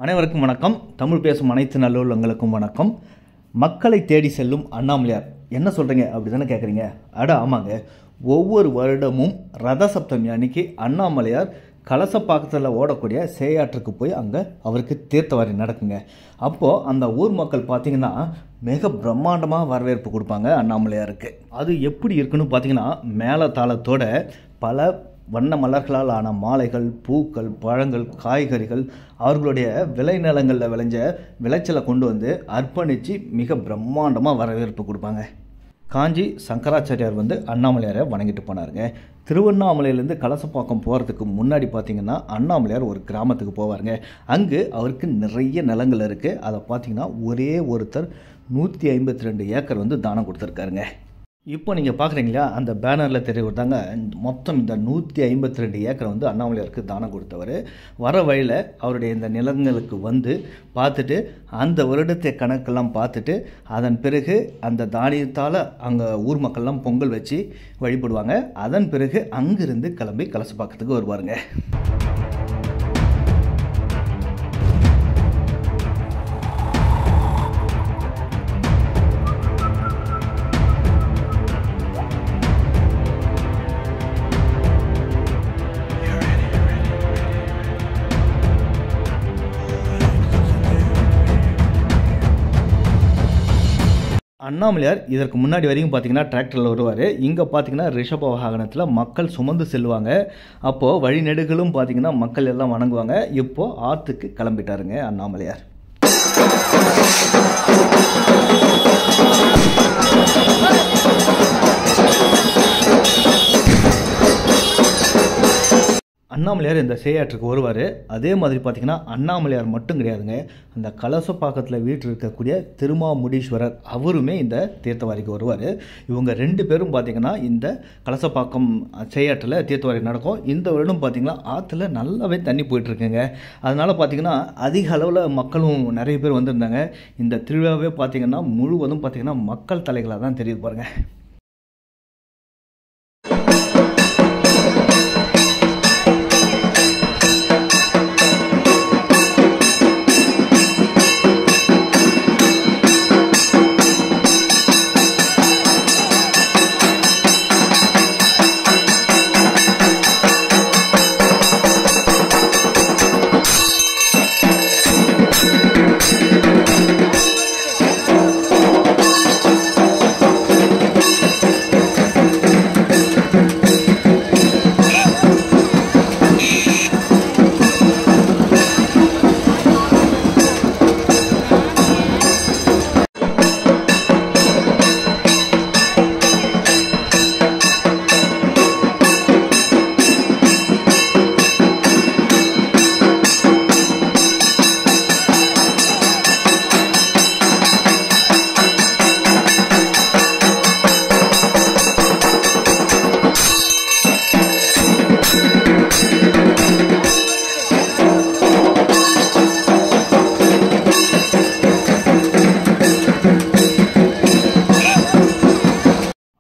அனைவருக்கும் வணக்கம். தமிழ் பேசும் அனைத்து நல்லுள்ளங்களுக்கும் வணக்கம். மக்களை தேடி செல்லும் அண்ணாமலையார் என்ன சொல்கிறீங்க அப்படி தானே கேட்குறீங்க? ஆமாங்க, ஒவ்வொரு வருடமும் ரத சப்தமி அன்னைக்கு அண்ணாமலையார் கலசப்பாக்கத்தில் ஓடக்கூடிய சேயாற்றுக்கு போய் அங்கே அவருக்கு தீர்த்தவாரி நடக்குங்க. அப்போது அந்த ஊர் மக்கள் பார்த்திங்கன்னா மிக பிரம்மாண்டமாக வரவேற்பு கொடுப்பாங்க அண்ணாமலையாருக்கு. அது எப்படி இருக்குன்னு பார்த்திங்கன்னா, மேளதாளத்தோட பல வண்ண மலர்களால் ஆன மாலைகள், பூக்கள், பழங்கள், காய்கறிகள் அவர்களுடைய விளைநிலங்களில் விளைஞ்ச விளைச்சலை கொண்டு வந்து அர்ப்பணித்து மிக பிரம்மாண்டமாக வரவேற்பு கொடுப்பாங்க. காஞ்சி சங்கராச்சாரியார் அண்ணாமலையாரை வணங்கிட்டு போனாருங்க. திருவண்ணாமலையிலேருந்து கலசப்பாக்கம் போகிறதுக்கு முன்னாடி பார்த்திங்கன்னா அண்ணாமலையார் ஒரு கிராமத்துக்கு போவாருங்க. அங்கு அவருக்கு நிறைய நிலங்கள் இருக்குது. அதை பார்த்திங்கன்னா ஒரே ஒருத்தர் 152 ஏக்கர் தானம் கொடுத்துருக்காருங்க. இப்போ நீங்கள் பார்க்குறீங்களா, அந்த பேனரில் தெரியவிட்டாங்க மொத்தம் இந்த 152 ஏக்கர் அண்ணாமலையாருக்கு தானம் கொடுத்தவர். வர வழியில் அவருடைய இந்த நிலங்களுக்கு பார்த்துட்டு அந்த வருடத்தை கணக்கெல்லாம் பார்த்துட்டு அதன் பிறகு அந்த தானியத்தால் அங்கே ஊர் மக்கள்லாம் பொங்கல் வச்சு வழிபடுவாங்க. அதன் பிறகு அங்கிருந்து கிளம்பி கலசப்பாக்கத்துக்கு வருவாருங்க. அண்ணாமலையார் இதற்கு முன்னாடி வரைக்கும் பார்த்திங்கன்னா டிராக்டரில் வருவார். இங்கே பார்த்திங்கன்னா ரிஷப வாகனத்தில் மக்கள் சுமந்து செல்லுவாங்க. அப்போது வழிநெடுகளும் பார்த்திங்கன்னா மக்கள் எல்லாம் வணங்குவாங்க. இப்போது ஆற்றுக்கு கிளம்பிட்டாருங்க அண்ணாமலையார். அண்ணாமலையார் இந்த சேயாற்றுக்கு வருவார். அதே மாதிரி பார்த்திங்கன்னா அண்ணாமலையார் மட்டும் கிடையாதுங்க, அந்த கலசப்பாக்கத்தில் வீட்டில் இருக்கக்கூடிய திருமாமுடீஸ்வரர் அவருமே இந்த தீர்த்தவாரிக்கு வருவார். இவங்க 2 பேரும் பார்த்திங்கன்னா இந்த கலசப்பாக்கம் சேயாற்றில் தீர்த்தவாரி நடக்கும். இந்த வருடம் பார்த்திங்கன்னா ஆற்றுல நல்லாவே தண்ணி போயிட்டுருக்குங்க. அதனால் பார்த்திங்கன்னா அதிக அளவில் மக்களும் நிறைய பேர் வந்திருந்தாங்க. இந்த திருவிழாவே பார்த்திங்கன்னா முழுவதும் பார்த்திங்கன்னா மக்கள் தலைகளாக தான் தெரியுது பாருங்கள்.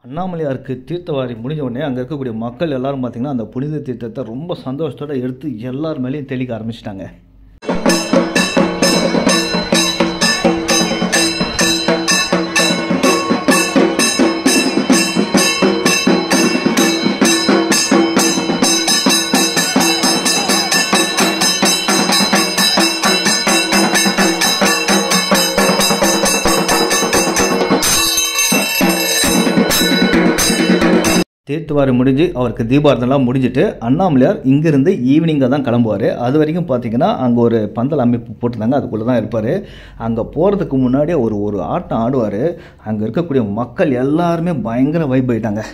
அண்ணாமலையாருக்கு தீர்த்தவாரி முடிஞ்ச உடனே அங்கே இருக்கக்கூடிய மக்கள் எல்லாரும் பார்த்திங்கன்னா அந்த புனித தீர்த்தத்தை ரொம்ப சந்தோஷத்தோடு எடுத்து எல்லார் மேலேயும் தெளிக்க ஆரம்பிச்சிட்டாங்க. தீர்த்தவாரி முடிஞ்சு அவருக்கு தீபாரதெல்லாம் முடிஞ்சுட்டு அண்ணாமலையார் இங்கேருந்து ஈவினிங்காக தான் கிளம்புவார். அது வரைக்கும் பார்த்திங்கன்னா அங்கே ஒரு பந்தல் அமைப்பு போட்டிருந்தாங்க, அதுக்குள்ளே தான் இருப்பார். அங்கே போகிறதுக்கு முன்னாடியே ஒரு ஆட்டம் ஆடுவார். அங்கே இருக்கக்கூடிய மக்கள் எல்லாருமே பயங்கர வைப் ஆயிட்டாங்க.